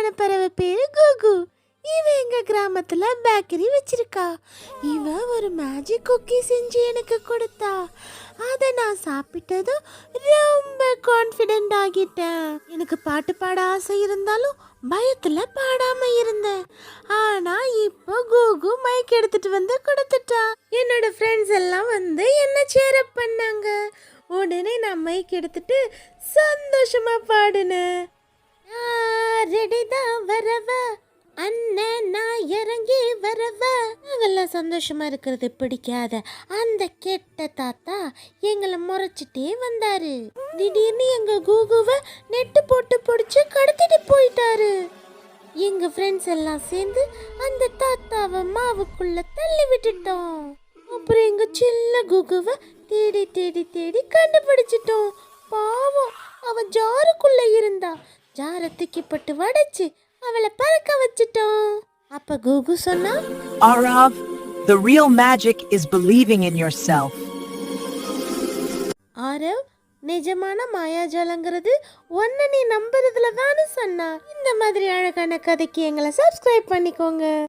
அழகான பறவை பேரு குகு. இவ எங்க கிராமத்துல பேக்கரி வச்சிருக்கா. இவ ஒரு மேஜிக் குக்கி செஞ்சு எனக்கு கொடுத்தா. அதை நான் சாப்பிட்டதும் ரொம்ப கான்ஃபிடென்ட் ஆகிட்டேன். எனக்கு பாட்டு பாட ஆசை இருந்தாலும் பயத்துல பாடாம இருந்தேன். ஆனா இப்போ கூகு மைக் எடுத்துட்டு வந்து கொடுத்துட்டா. என்னோட ஃப்ரெண்ட்ஸ் எல்லாம் வந்து என்ன சேரப் பண்ணாங்க. உடனே நான் மைக் எடுத்துட்டு சந்தோஷமா பாடினேன். ரெடிதான் வரவ அண்ணன், நான் இறங்கி வரவ. நாங்கெல்லாம் சந்தோஷமா இருக்கிறது பிடிக்காத அந்த கெட்ட தாத்தா எங்களை முறைச்சிட்டே வந்தாரு. திடீர்னு எங்க கூகுவை நெட்டு போட்டு பிடிச்சு கடத்திட்டு போயிட்டாரு. எங்க ஃப்ரெண்ட்ஸ் எல்லாம் சேர்ந்து அந்த தாத்தாவை மாவுக்குள்ள தள்ளி விட்டுட்டோம். அப்புறம் எங்க சின்ன கூகுவை தேடி தேடி தேடி கண்டுபிடிச்சிட்டோம். பாவம், அவன் ஜாருக்குள்ள இருந்தா. ஜாரை தூக்கிப்பட்டு வடைச்சு அவளை பறக்க வச்சிட்டோம். அப்ப கூகு சொன்னா, Arav, the real magic is believing in yourself. Aarav, நிஜமான மாயாஜாலங்கிறது ஒன்ன நீ நம்புறதுல தானே சொன்னா. இந்த மாதிரி அழகான கதைக்கு எங்களை சப்ஸ்கிரைப் பண்ணிக்கோங்க.